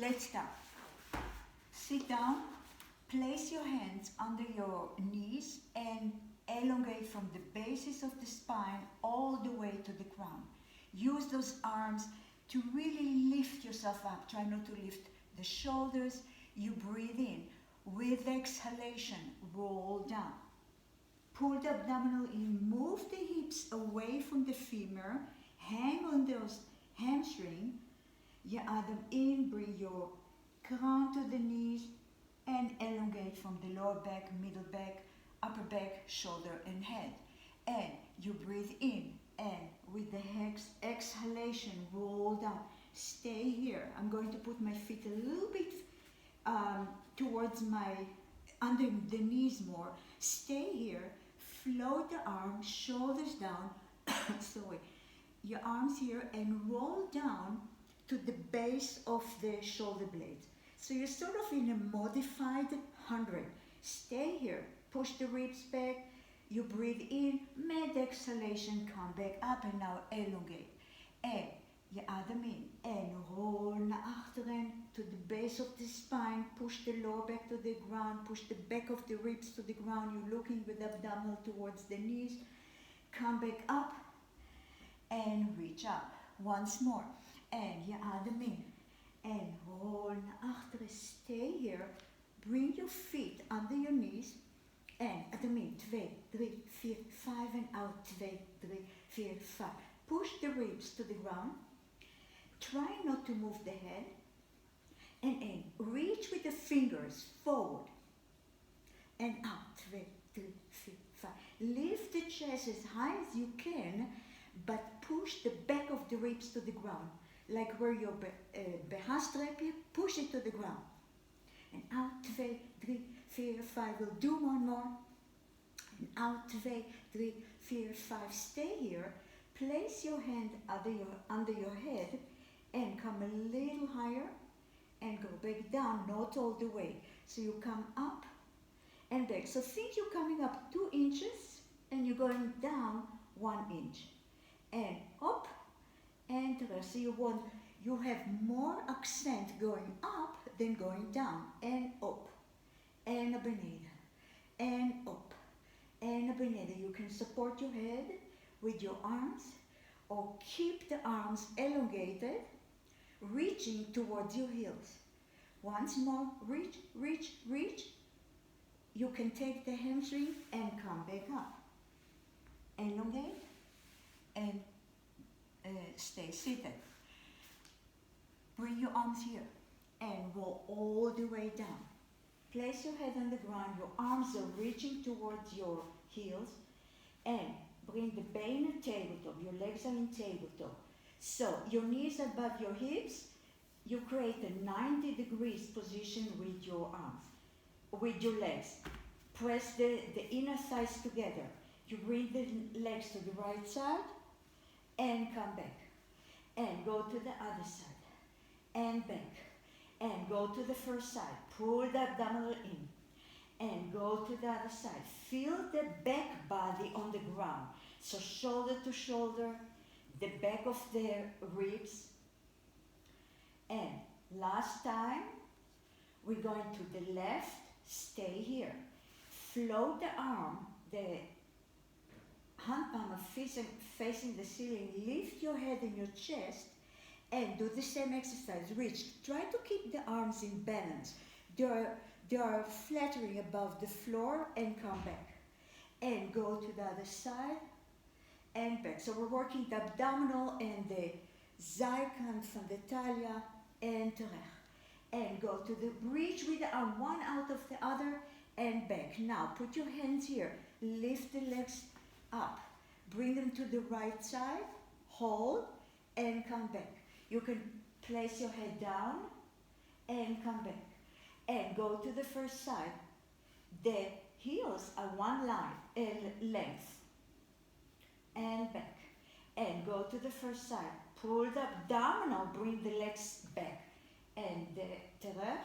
Let's start. Sit down, place your hands under your knees and elongate from the basis of the spine all the way to the ground. Use those arms to really lift yourself up. Try not to lift the shoulders. You breathe in. With exhalation, roll down. Pull the abdominal in, move the hips away from the femur, hang on those hamstring. You add them in, bring your crown to the knees and elongate from the lower back, middle back, upper back, shoulder and head. And you breathe in and with the exhalation, roll down. Stay here. I'm going to put my feet a little bit towards under the knees more. Stay here. Float the arms, shoulders down. Sorry. Your arms here and roll down to the base of the shoulder blades. So you're sort of in a modified 100. Stay here. Push the ribs back. You breathe in. Mid exhalation, come back up and now elongate. En je adem in en roll naar achteren to the base of the spine. Push the lower back to the ground. Push the back of the ribs to the ground. You're looking with the abdominal towards the knees. Come back up and reach up. Once more. En je adem in. En roll naar achteren. Stay here. Bring your feet under your knees. En adem in. 2, 3, 4, 5 and out. 2, 3, 4, 5. Push the ribs to the ground. Try not to move the head. And in. Reach with the fingers forward. And out. 2, 3, 4, 5. Lift the chest as high as you can, but push the back of the ribs to the ground. Like where your behastreepje, push it to the ground. And out. 2, 3, 4, 5. We'll do one more. And out. 2, 3, 4, 5. Stay here. Place your hand under your head and come a little higher and go back down, not all the way. So you come up and back. So think you're coming up 2 inches and you're going down 1 inch. And up and rest. So you have more accent going up than going down. And up. En naar beneden. And up. En naar beneden. You can support your head with your arms, or keep the arms elongated, reaching towards your heels. Once more, reach, reach, reach. You can take the hamstring and come back up. Elongate and stay seated. Bring your arms here and roll all the way down. Place your head on the ground, your arms are reaching towards your heels, and bring the benen tabletop, your legs are in tabletop. So, your knees above your hips, you create a 90 degrees position with your arms, with your legs. Press the inner thighs together. You bring the legs to the right side and come back. And go to the other side and back. And go to the first side. Pull the abdominal in. And go to the other side. Feel the back body on the ground. So shoulder to shoulder, the back of the ribs. And last time, we're going to the left, stay here. Float the arm, the hand palm facing the ceiling. Lift your head and your chest and do the same exercise. Reach. Try to keep the arms in balance. They are fluttering above the floor and come back. And go to the other side and back. So we're working the abdominal and the zijkant van de talia and terug. And go to the reach with the arm, one out of the other and back. Now put your hands here. Lift the legs up. Bring them to the right side. Hold and come back. You can place your head down and come back. And go to the first side. The heels are one line, length. And back. And go to the first side. Pull the abdominal, bring the legs back. And terug.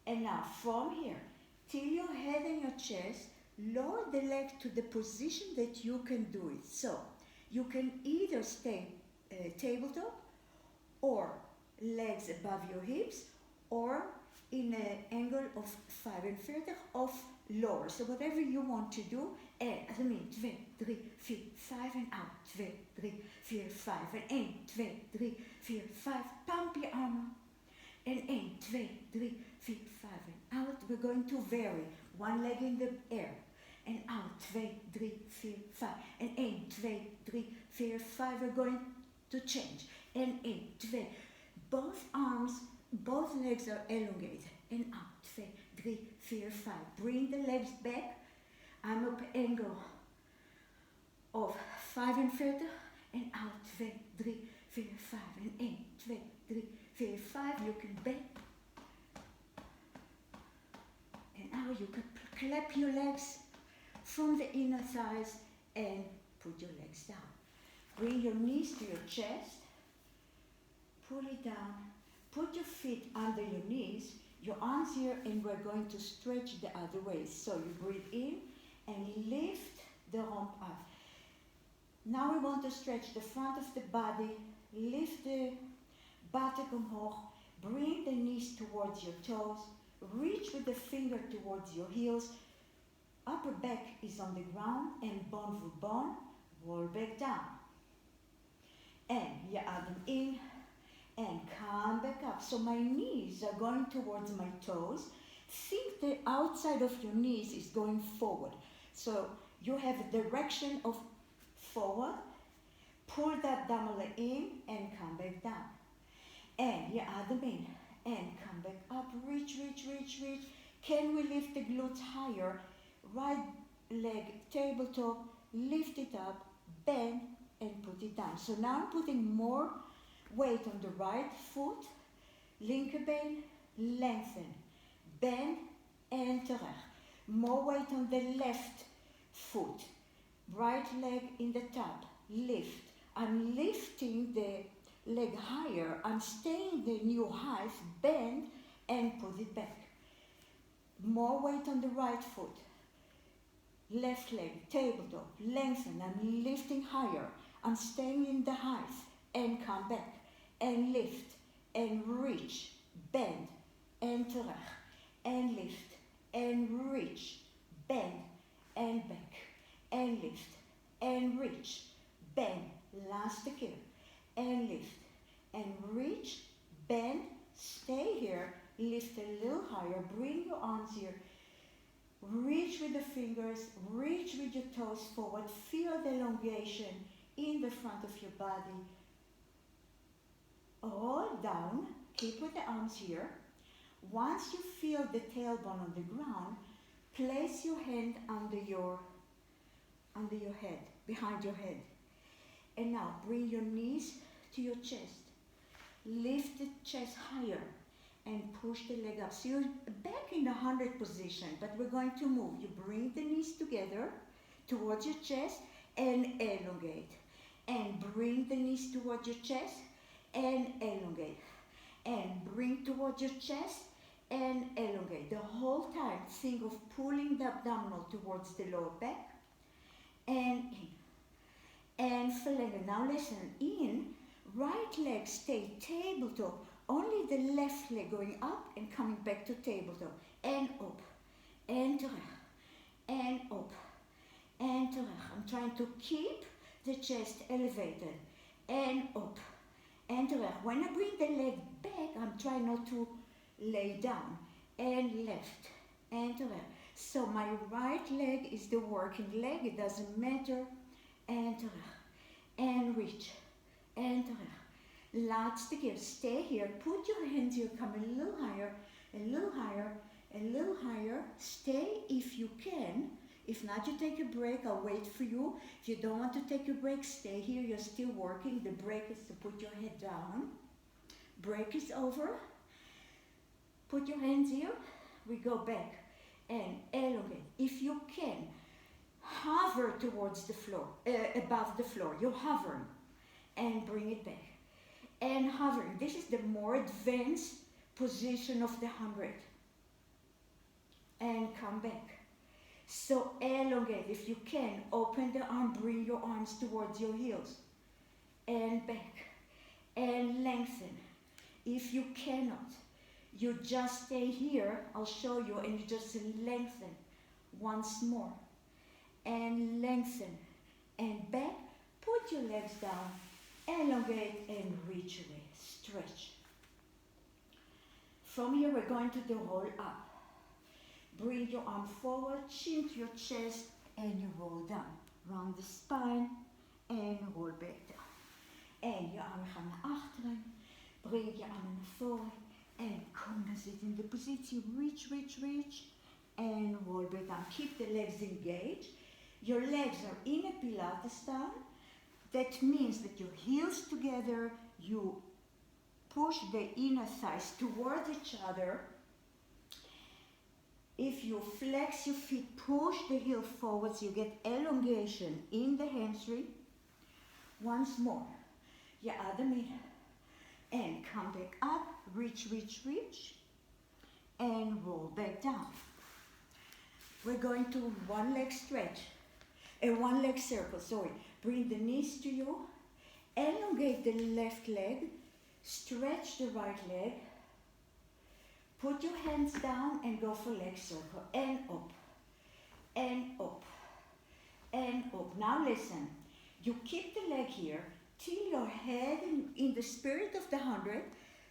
And now from here, till your head and your chest, lower the leg to the position that you can do it. So, you can either stay tabletop or legs above your hips, or in an angle of 45 of lower. So whatever you want to do, en, dat mean 2, 3, 4, 5 and out. 2, 3, 4, 5 and 1, 2, 3, 4, 5. Pump your arm. And 1, 2, 3, 4, 5 and out. We're going to vary. One leg in the air. And out. 2, 3, 4, 5. And 1, 2, 3, 4, 5. We're going to change. And 1, 2. Both arms, both legs are elongated. And out. 2, 3, 4, 5. Bring the legs back. I'm up angle of 45 and out. 2, 3, 4, 5. And 1, 2, 3, 4, 5. You can bend. And now you can clap your legs from the inner thighs and put your legs down. Bring your knees to your chest. Pull it down. Put your feet under your knees, your arms here, and we're going to stretch the other way. So you breathe in and lift the rump up. Now we want to stretch the front of the body, lift the buttock omhoog, bring the knees towards your toes, reach with the finger towards your heels, upper back is on the ground and bone for bone, roll back down. And je adem in and come back up. So my knees are going towards my toes. Think the outside of your knees is going forward. So you have a direction of forward, pull the abdominal in and come back down. And je adem in and come back up, reach, reach, reach, reach. Can we lift the glutes higher? Right leg tabletop, lift it up, bend and put it down. So now I'm putting more weight on the right foot, linkerbeen, lengthen, bend and terug. More weight on the left foot, right leg in the top, lift. I'm lifting the leg higher, I'm staying the new height, bend and put it back. More weight on the right foot, left leg, tabletop, lengthen, I'm lifting higher, I'm staying in the height and come back and lift and reach, bend and terug and lift and reach, bend and back and lift and reach, bend, last keer, and lift and reach, bend, stay here, lift a little higher, bring your arms here, reach with the fingers, reach with your toes forward, feel the elongation in the front of your body. Roll down, keep with the arms here. Once you feel the tailbone on the ground, place your hand under your head, behind your head. And now bring your knees to your chest. Lift the chest higher and push the leg up. So you're back in the 100 position, but we're going to move. You bring the knees together towards your chest and elongate. And bring the knees towards your chest and elongate. And bring towards your chest and elongate. The whole time think of pulling the abdominal towards the lower back and in. And verlengen. Now listen, in, right leg stay tabletop, only the left leg going up and coming back to tabletop. And up, and terug, and up, and terug. I'm trying to keep the chest elevated, and up, and terug. When I bring the leg back, I'm trying not to lay down, and left, and terug. So my right leg is the working leg, it doesn't matter. En terug. En reach. En terug. Laatste keer. Stay here. Put your hands here. Come a little higher. A little higher. A little higher. Stay if you can. If not, you take a break. I'll wait for you. If you don't want to take a break, stay here. You're still working. The break is to put your head down. Break is over. Put your hands here. We go back. And elongate. If you can, hover towards the floor, above the floor. You're hovering. And bring it back. And hovering. This is the more advanced position of the 100. And come back. So elongate. If you can, open the arm, bring your arms towards your heels. And back. And lengthen. If you cannot, You just stay here, I'll show you, and you just lengthen once more. And lengthen. And back, put your legs down, elongate and reach away, stretch. From here we're going to the roll up. Bring your arm forward, chin to your chest, and you roll down. Round the spine, en roll back down. En je armen gaan naar achteren. Breng je armen naar voren. En kom dan zitten in de positie. Reach, reach, reach. En roll back down. Keep the legs engaged. Your legs are in a Pilates stand. That means that your heels together, you push the inner thighs towards each other. If you flex your feet, push the heel forwards, you get elongation in the hamstring. Once more. Je adem in. And come back up, reach, reach, reach. And roll back down. We're going to one leg stretch. One leg circle, sorry. Bring the knees to you. Elongate the left leg. Stretch the right leg. Put your hands down and go for leg circle. And up. And up. And up. Now listen. You keep the leg here. Till your head in the spirit of the 100.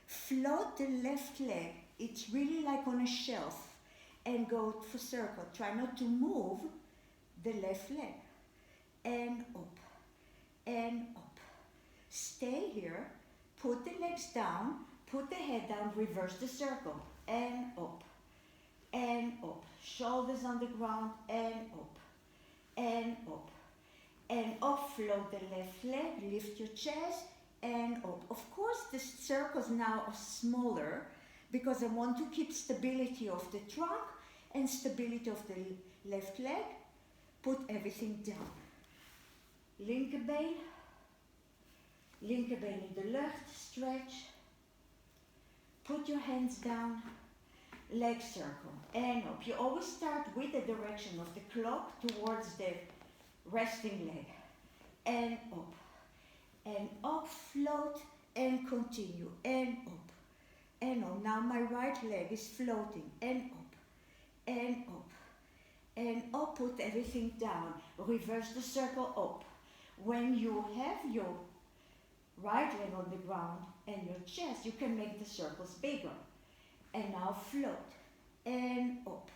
Float the left leg. It's really like on a shelf. And go for circle. Try not to move the left leg. And up. And up. Stay here. Put the legs down. Put the head down. Reverse the circle. And up. And up. Shoulders on the ground. And up. And up. And up. Float the left leg. Lift your chest. And up. Of course, the circles now are smaller because I want to keep stability of the trunk and stability of the left leg. Put everything down. Linkerbeen. Linkerbeen in the lucht. Stretch. Put your hands down. Leg circle. And up. You always start with the direction of the clock towards the resting leg. And up. And up. Float. And continue. And up. And up. Now my right leg is floating. And up. And up. And up, put everything down. Reverse the circle up. When you have your right leg on the ground and your chest, you can make the circles bigger. And now float. And up.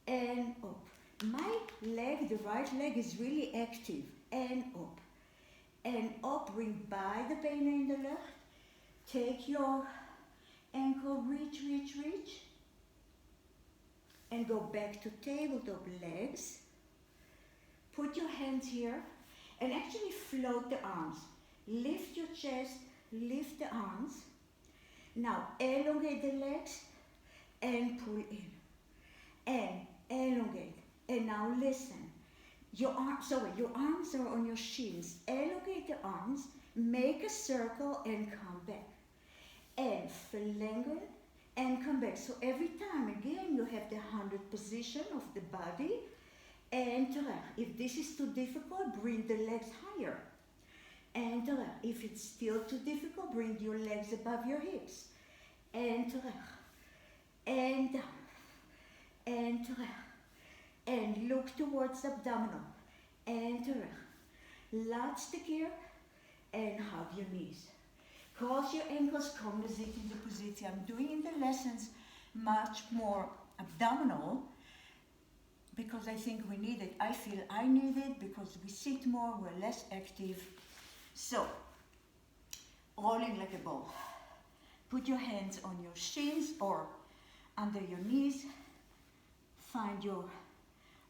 And up. My leg, the right leg, is really active. And up. And up, bring by the benen in the lucht. Take your ankle, reach, reach, reach. And go back to tabletop legs. Put your hands here and actually float the arms. Lift your chest, lift the arms. Now elongate the legs and pull in. And elongate. And now listen. Your arms are on your shins. Elongate the arms, make a circle and come back. And verlengen. And come back. So every time again you have the 100 position of the body. And terug. If this is too difficult, bring the legs higher. And terug. If it's still too difficult, bring your legs above your hips. And terug. And down. And terug. And look towards the abdominal. En terug. Laatste keer. En hug your knees. Cross your ankles, come to sit in the position. I'm doing in the lessons much more abdominal because I think we need it. I feel I need it because we sit more, we're less active. So, rolling like a ball. Put your hands on your shins or under your knees. Find your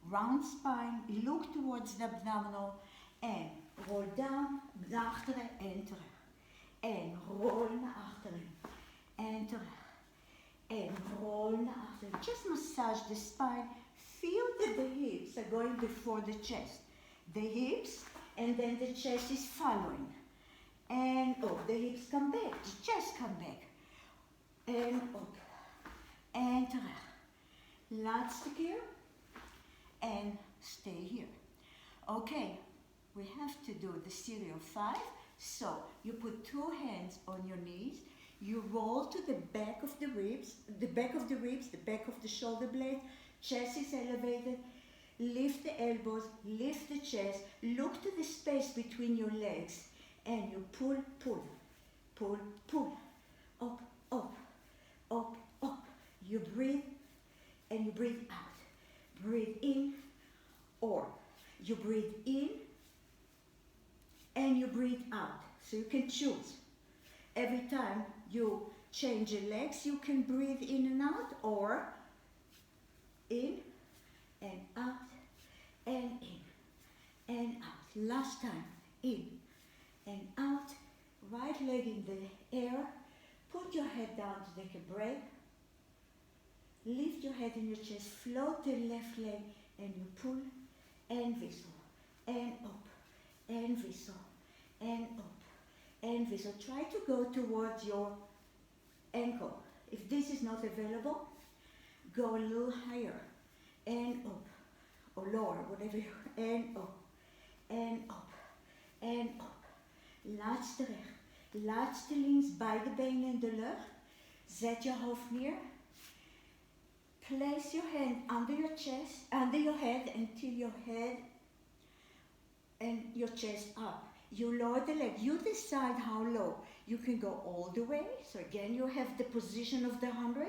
round spine. Look towards the abdominal and roll down, naar achteren en terug. En rol naar achteren. En terug. En rol naar achteren. Just massage the spine. Feel that the hips are going before the chest. The hips and then the chest is following. And up. The hips come back. The chest come back. En op. En terug. Laatste keer. And stay here. Okay. We have to do the series of 5. So, you put 2 hands on your knees, You roll to the back of the ribs, the back of the ribs, the back of the shoulder blade, chest is elevated, lift the elbows, lift the chest, look to the space between your legs, and you pull, pull, pull, pull, up, up, up, up. You breathe, and you breathe out. Breathe in, or you breathe in, and you breathe out. So you can choose. Every time you change your legs, you can breathe in and out, or in and out, and in and out. Last time, in and out. Right leg in the air. Put your head down to take a breath. Lift your head in your chest. Float the left leg, and you pull and whistle, and up, and whistle, and up, and whistle. Try to go towards your ankle. If this is not available, go a little higher, and up, or lower, whatever, and up, and up, en op. Laatste recht. Laatste links, beide benen in de lucht. Zet je hoofd neer. Place your hand under your chest, under your head until your head and your chest up. You lower the leg. You decide how low. You can go all the way. So again, you have the position of the 100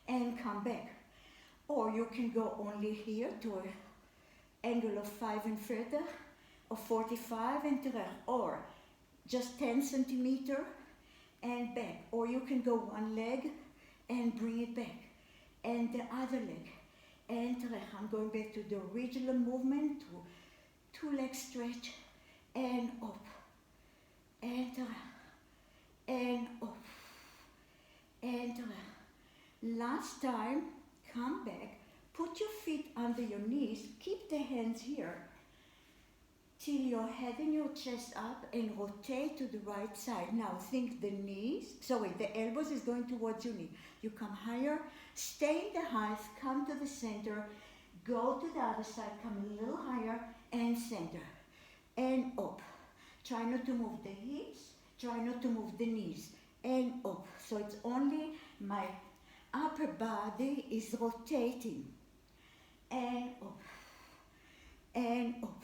and come back. Or you can go only here to an angle of 45 or 45 and terug. Or just 10 centimeter and back. Or you can go one leg and bring it back. And the other leg. And terug. I'm going back to the original movement. Two leg stretch. And up. And terug. And up. And terug. Last time, come back. Put your feet under your knees. Keep the hands here. Till your head and your chest up and rotate to the right side. Now think the knees, the elbows is going towards your knee. You come higher, stay in the height, come to the center, go to the other side, come a little higher and center. And up. Try not to move the hips, try not to move the knees. And up. So it's only my upper body is rotating. And up. And up.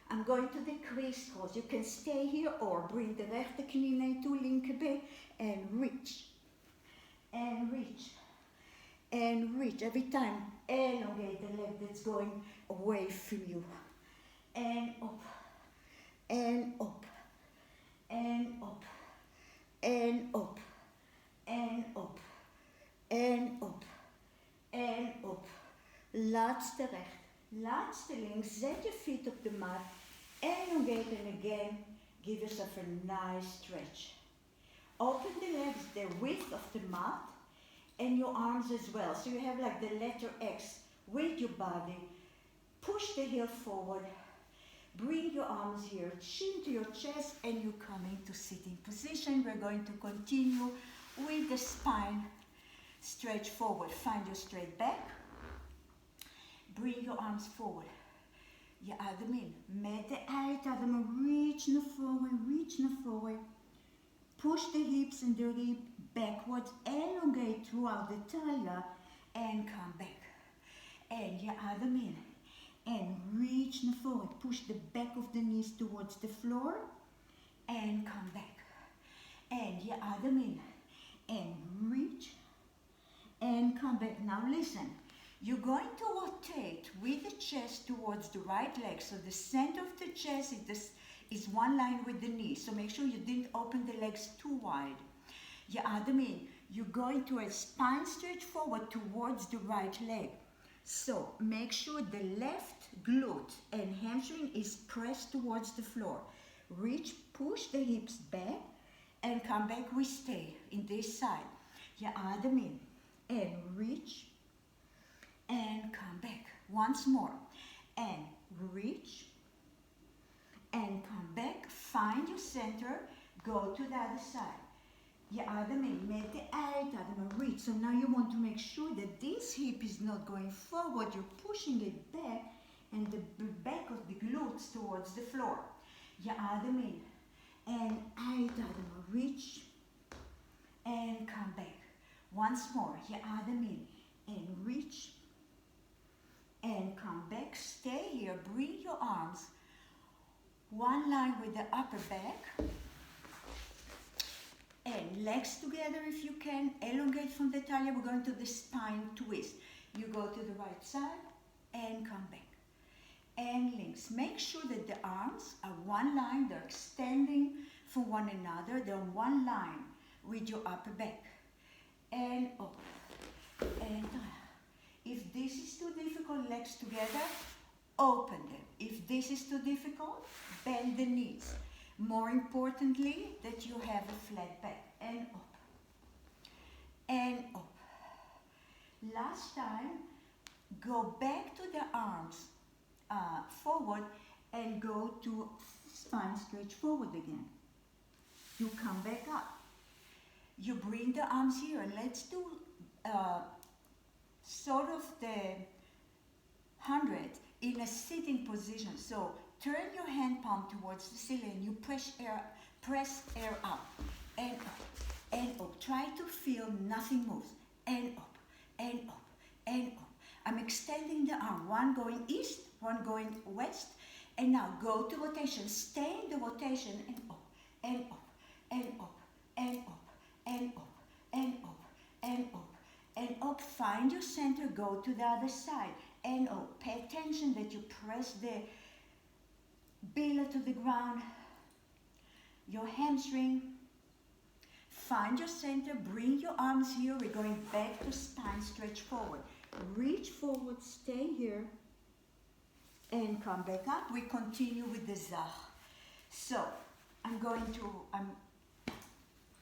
I'm going to the crisscross. You can stay here or bring the rechterknie naar toe, linkerbeen, and reach. And reach. And reach. Every time, elongate the leg that's going away from you. And up. And up. And up. And up. And up. En op. En op. Laatste recht. Laatste links. Zet je feet op de mat. Elongate and again. Give yourself a nice stretch. Open the legs the width of the mat. And your arms as well. So you have like the letter X with your body. Push the heel forward. Bring your arms here. Chin to your chest. And you come into sitting position. We're going to continue with the spine. Stretch forward, find your straight back. Bring your arms forward. Je adem in. Met de uitademen, reach naar voren, reach naar voren. Push the hips and the rib backwards. Elongate throughout the taille and come back. En je adem in. And reach naar voren. Push the back of the knees towards the floor. And come back. En je adem in. And reach. And come back. Now listen, you're going to rotate with the chest towards the right leg. So the center of the chest is one line with the knee. So make sure you didn't open the legs too wide. Je adem in. You're going to a spine stretch forward towards the right leg. So make sure the left glute and hamstring is pressed towards the floor. Reach, push the hips back and come back. We stay in this side. Je adem in. And reach, and come back. Once more. And reach, and come back. Find your center. Go to the other side. Je adem in. Met de uitademen. Reach. So now you want to make sure that this hip is not going forward. You're pushing it back. And the back of the glutes towards the floor. Je adem in. And uitademen. Reach. Once more, you add them in and reach and come back. Stay here, bring your arms one line with the upper back and legs together if you can. Elongate from the talia. We're going to the spine twist. You go to the right side and come back. And links. Make sure that the arms are one line. They're extending from one another. They're on one line with your upper back. And up. And if this is too difficult, legs together, open them. If this is too difficult, bend the knees. More importantly, that you have a flat back. And up. And up. Last time, go back to the arms forward and go to spine stretch forward again. You come back up. You bring the arms here and let's do sort of the 100 in a sitting position. So turn your hand palm towards the ceiling. You press air up and up and up. Try to feel nothing moves. And up and up and up. I'm extending the arm. One going east, one going west. And now go to rotation. Stay in the rotation and up and up and up and up and up and up and up and up. Find your center. Go to the other side and up. Pay attention that you press the belly to the ground, your hamstring. Find your center. Bring your arms here. We're going back to spine stretch forward. Reach forward. Stay here and come back up. We continue with the zach. So I'm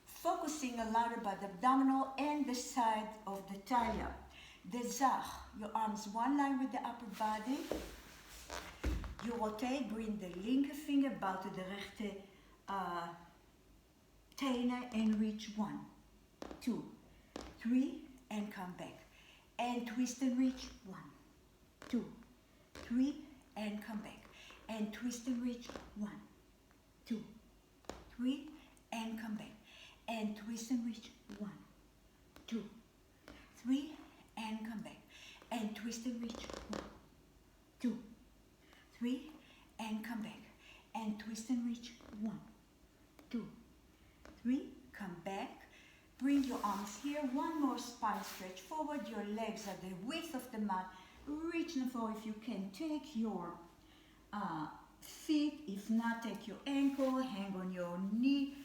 focusing a lot about the abdominal and the side of the talia. The zach, your arms one line with the upper body. You rotate, bring the linker finger, bow to the rechte tenen and reach 1, 2, 3 and come back. And twist and reach 1, 2, 3 and come back. And twist and reach 1, 2, 3 and come back. And twist and reach 1, 2, 3 and come back. And twist and reach 1, 2, 3 and come back. And twist and reach 1, 2, 3. Come back. Bring your arms here. One more spine stretch forward. Your legs are the width of the mat. Reach and forward if you can. Take your feet. If not, take your ankle. Hang on your knee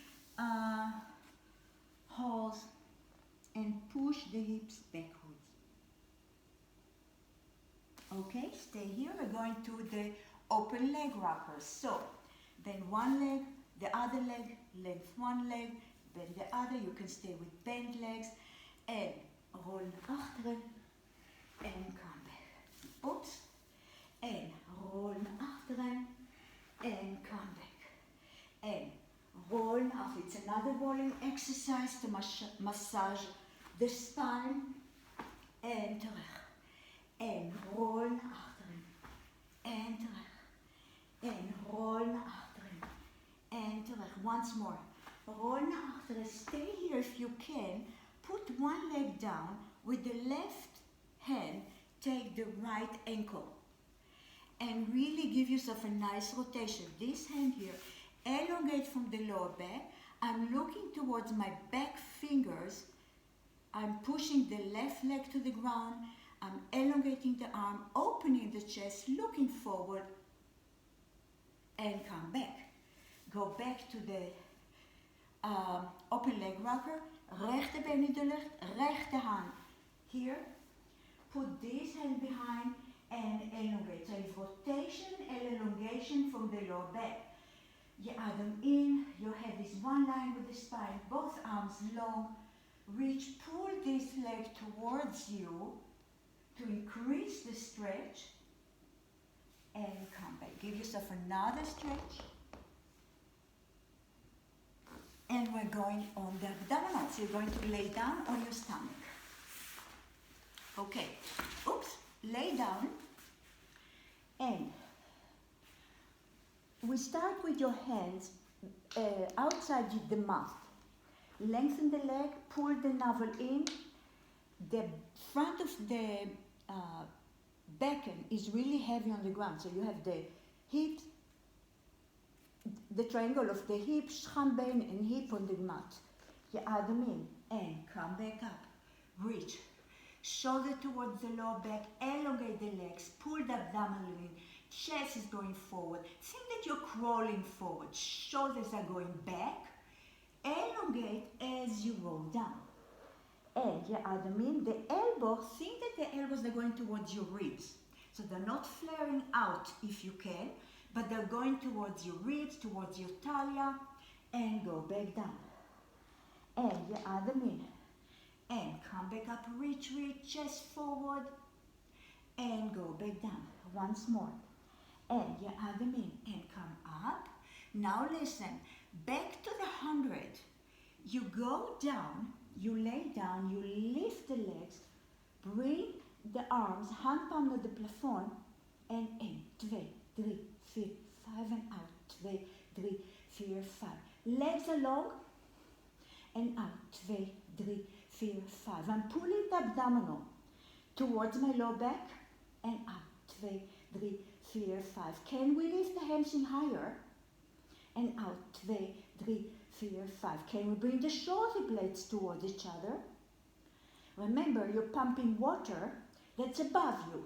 holes and push the hips backwards. Okay, stay here. We're going to the open leg rockers. So then one leg, the other leg, length one leg, bend the other. You can stay with bent legs and roll naar achteren and come back. Oops. And roll naar achteren and come back. And roll naar. It's another rolling exercise to massage the spine and terug. En roll naar achteren en terug. En roll naar achteren en terug. Once more. Roll naar achteren. Stay here if you can. Put one leg down. With the left hand, take the right ankle. And really give yourself a nice rotation. This hand here, elongate from the lower back. I'm looking towards my back fingers. I'm pushing the left leg to the ground. I'm elongating the arm, opening the chest, looking forward, and come back. Go back to the open leg rocker. Rechte been in de lucht, rechte hand here. Put this hand behind and elongate. So it's rotation and elongation from the lower back. You add them in, your head is one line with the spine, both arms long. Reach, pull this leg towards you to increase the stretch and come back. Give yourself another stretch. And we're going on the abdominals. You're going to lay down on your stomach. Okay. Oops. Lay down. And we start with your hands outside the mat. Lengthen the leg, pull the navel in, the front of the backen is really heavy on the ground. So you have the hips, the triangle of the hip, schambeen and hip on the mat. You add them in and come back up. Reach. Shoulder towards the lower back, elongate the legs, pull the abdominal in, chest is going forward. Think that you're crawling forward, shoulders are going back, elongate as you roll down. And you add them in, the elbow, think that the elbows are going towards your ribs. So they're not flaring out if you can, but they're going towards your ribs, towards your talia, and go back down. And you add them in. And come back up, reach, chest forward, and go back down. Once more. And you add them in and come up. Now listen, back to the 100. You go down, you lay down, you lift the legs, bring the arms, hand palm to the plafond, and in. 2, 3, 4, 5, and out. 2, 3, 4, 5. Legs along, and out. 2, 3, 4, 5. I'm pulling the abdominal towards my lower back and up. 2, 3, 4, 5. Can we lift the hamstring higher? And out. 2, 3, 4, 5. Can we bring the shoulder blades towards each other? Remember, you're pumping water that's above you.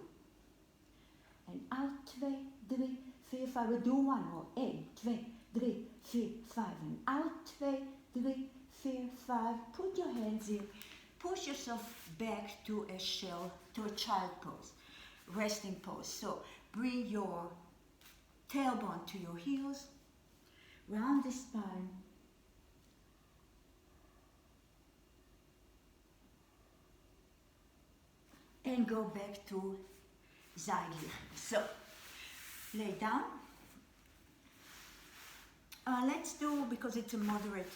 And out. 2, 3, 4, 5. We'll do one more. In. 2, 3, 4, 5. And out. 2, 3, 4, 5. Put your hands in. Push yourself back to a shell, to a child pose, resting pose. So bring your tailbone to your heels, round the spine, and go back to Zeigler. So lay down. Let's do, because it's a moderate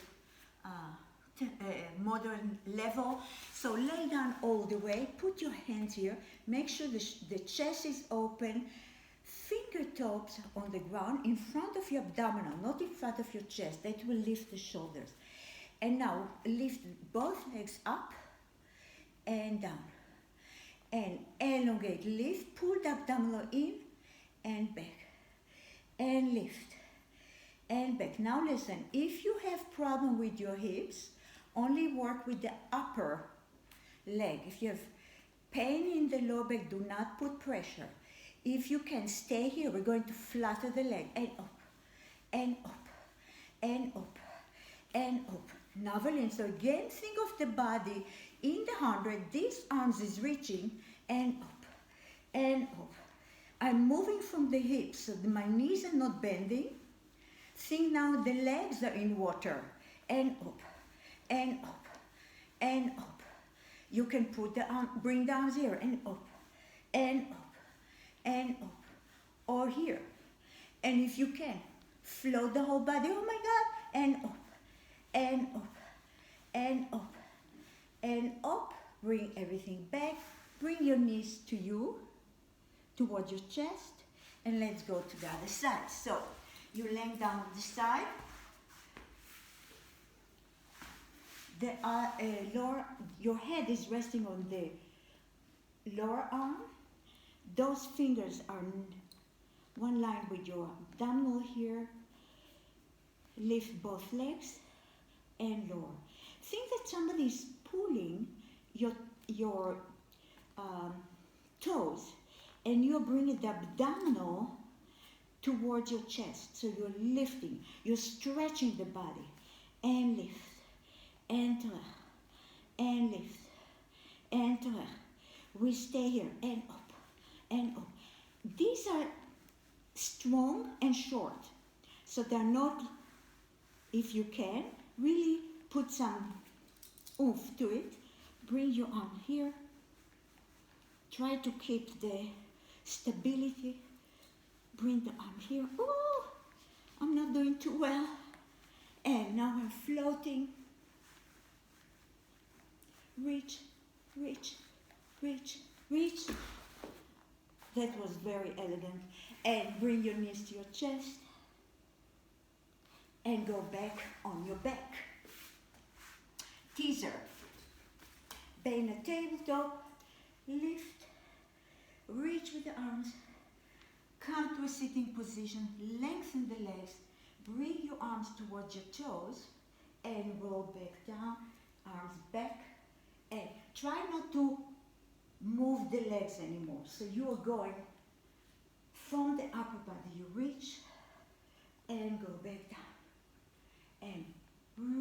modern level. So lay down all the way, put your hands here, make sure the chest is open, fingertips on the ground in front of your abdominal, not in front of your chest. That will lift the shoulders. And now lift both legs up and down. And elongate, lift, pull the abdominal in and back. And lift. And back. Now listen, if you have problem with your hips, only work with the upper leg. If you have pain in the lower back, do not put pressure. If you can stay here, we're going to flutter the leg and up, and up, and up, and up. Navel in. So again, think of the body in the 100. These arms is reaching and up, and up. I'm moving from the hips so that my knees are not bending. Think now the legs are in water, and up, and up, and up. You can put the arm, bring the arms here, and up, and up, and up, or here. And if you can, float the whole body, oh my God, and up, and up, and up, and up. Bring everything back. Bring your knees to you, towards your chest, and let's go to the other side. So, you're laying down on the side. Your head is resting on the lower arm. Those fingers are one line with your abdominal here. Lift both legs and lower. Think that somebody is pulling your toes, and you're bringing the abdominal towards your chest. So you're lifting, you're stretching the body, and lift, and terug, and lift, and terug. We stay here, and up, and up. These are strong and short, so they're not, if you can, really put some oomph to it. Bring your arm here. Try to keep the stability. Bring the arm here. Oh, I'm not doing too well. And now I'm floating. Reach, reach, reach, reach. That was very elegant. And bring your knees to your chest. And go back on your back. Teaser. Bend a tabletop, lift, reach with the arms, come to a sitting position, lengthen the legs, bring your arms towards your toes, and roll back down, arms back, and try not to move the legs anymore. So you are going from the upper body, you reach, and go back down, and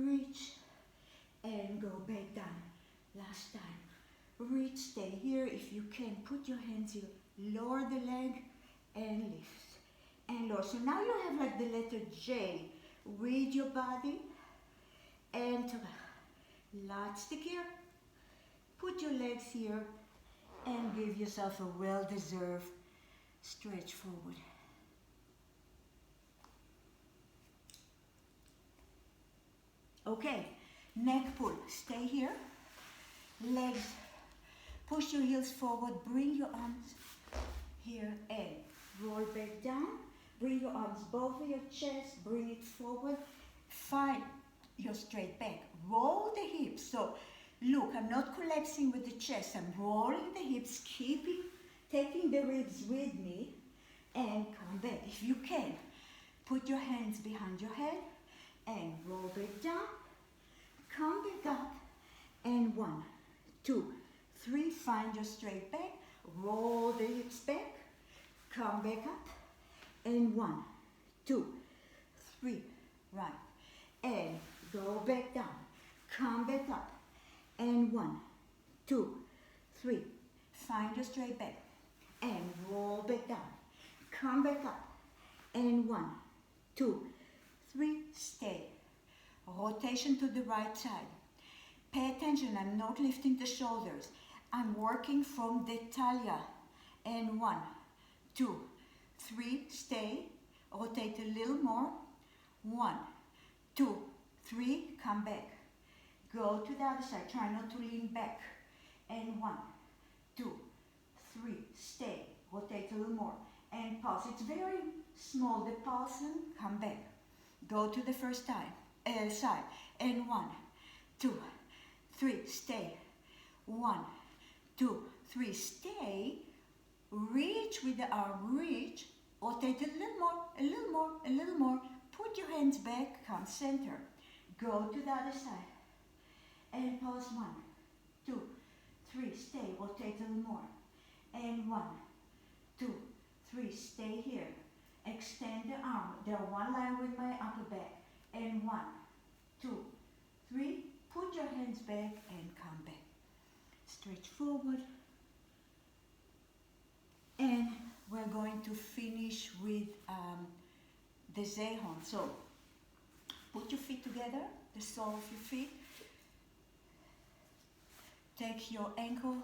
reach, and go back down. Last time. Reach, stay here. If you can, put your hands here. Lower the leg and lift. And lower. So now you have like the letter J with your body. And to light stick here. Put your legs here and give yourself a well-deserved stretch forward. Okay, neck pull. Stay here. Legs, push your heels forward, bring your arms here and roll back down. Bring your arms over your chest, bring it forward. Find your straight back. Roll the hips. So look, I'm not collapsing with the chest. I'm rolling the hips, taking the ribs with me, and come back. If you can, put your hands behind your head and roll back down. Come back up, and 1, 2, 3, find your straight back, roll the hips back, come back up, and 1, 2, 3, right, and go back down, come back up, and 1, 2, 3, find your straight back, and roll back down, come back up, and 1, 2, 3, stay, rotation to the right side. Pay attention, I'm not lifting the shoulders. I'm working from the talia. And 1, 2, 3, stay. Rotate a little more. 1, 2, 3, come back. Go to the other side, try not to lean back. And 1, 2, 3, stay. Rotate a little more. And pulse, it's very small, the pulse, and come back. Go to the first side. And 1, 2, 3, stay. 1, 2, 3, stay. Reach with the arm, reach. Rotate a little more, a little more, a little more. Put your hands back, come center. Go to the other side. And pause 1, 2, 3, stay. Rotate a little more. And 1, 2, 3, stay here. Extend the arm. They're one line with my upper back. And 1, 2, 3. Put your hands back and come back. Stretch forward. And we're going to finish with the Zehon. So put your feet together, the sole of your feet. Take your ankle,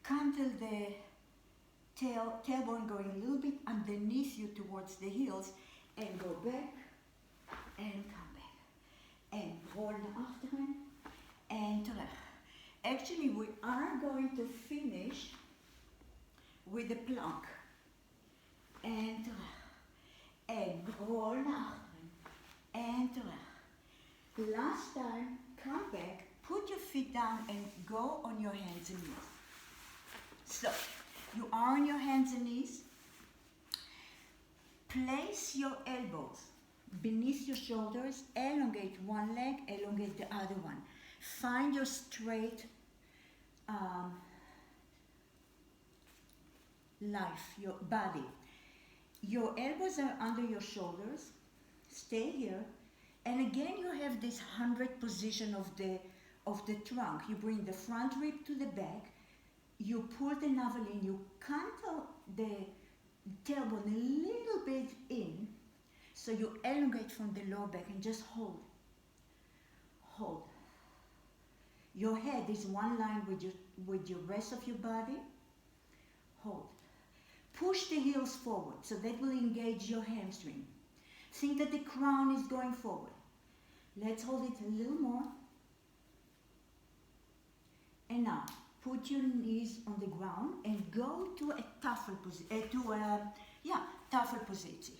come till the tailbone going a little bit underneath you towards the heels, and go back and come back. And roll nach achteren and terug. Actually, we are going to finish with the plank. And terug. And roll nach achteren and terug. Last time, come back, put your feet down and go on your hands and knees. So, you are on your hands and knees. Place your elbows beneath your shoulders, elongate one leg, elongate the other one. Find your straight life, your body. Your elbows are under your shoulders. Stay here. And again, you have this 100 position of the trunk. You bring the front rib to the back. You pull the navel in. You cantle the tailbone a little bit in. So you elongate from the lower back and just hold. Hold. Your head is one line with your rest of your body. Hold. Push the heels forward, so that will engage your hamstring. Think that the crown is going forward. Let's hold it a little more. And now, put your knees on the ground and go to a tafel position.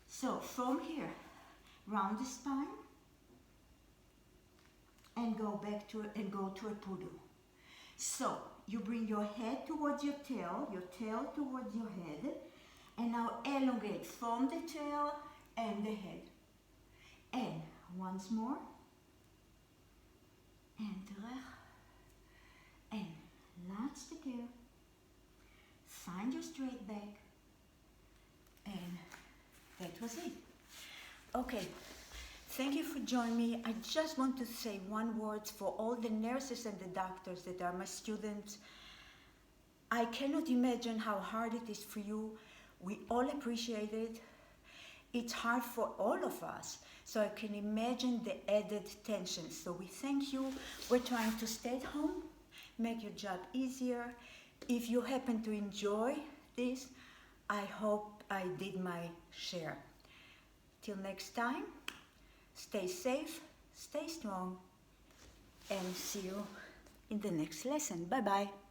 So from here, round the spine and go to a poodle. So you bring your head towards your tail towards your head, and now elongate from the tail and the head. And once more, en terug, and laatste keer. Find your straight back, and that was it. Okay, thank you for joining me. I just want to say one word for all the nurses and the doctors that are my students. I cannot imagine how hard it is for you. We all appreciate it. It's hard for all of us, so I can imagine the added tension. So we thank you. We're trying to stay at home, make your job easier. If you happen to enjoy this, I hope I did my share. Till next time, stay safe, stay strong, and see you in the next lesson. Bye-bye.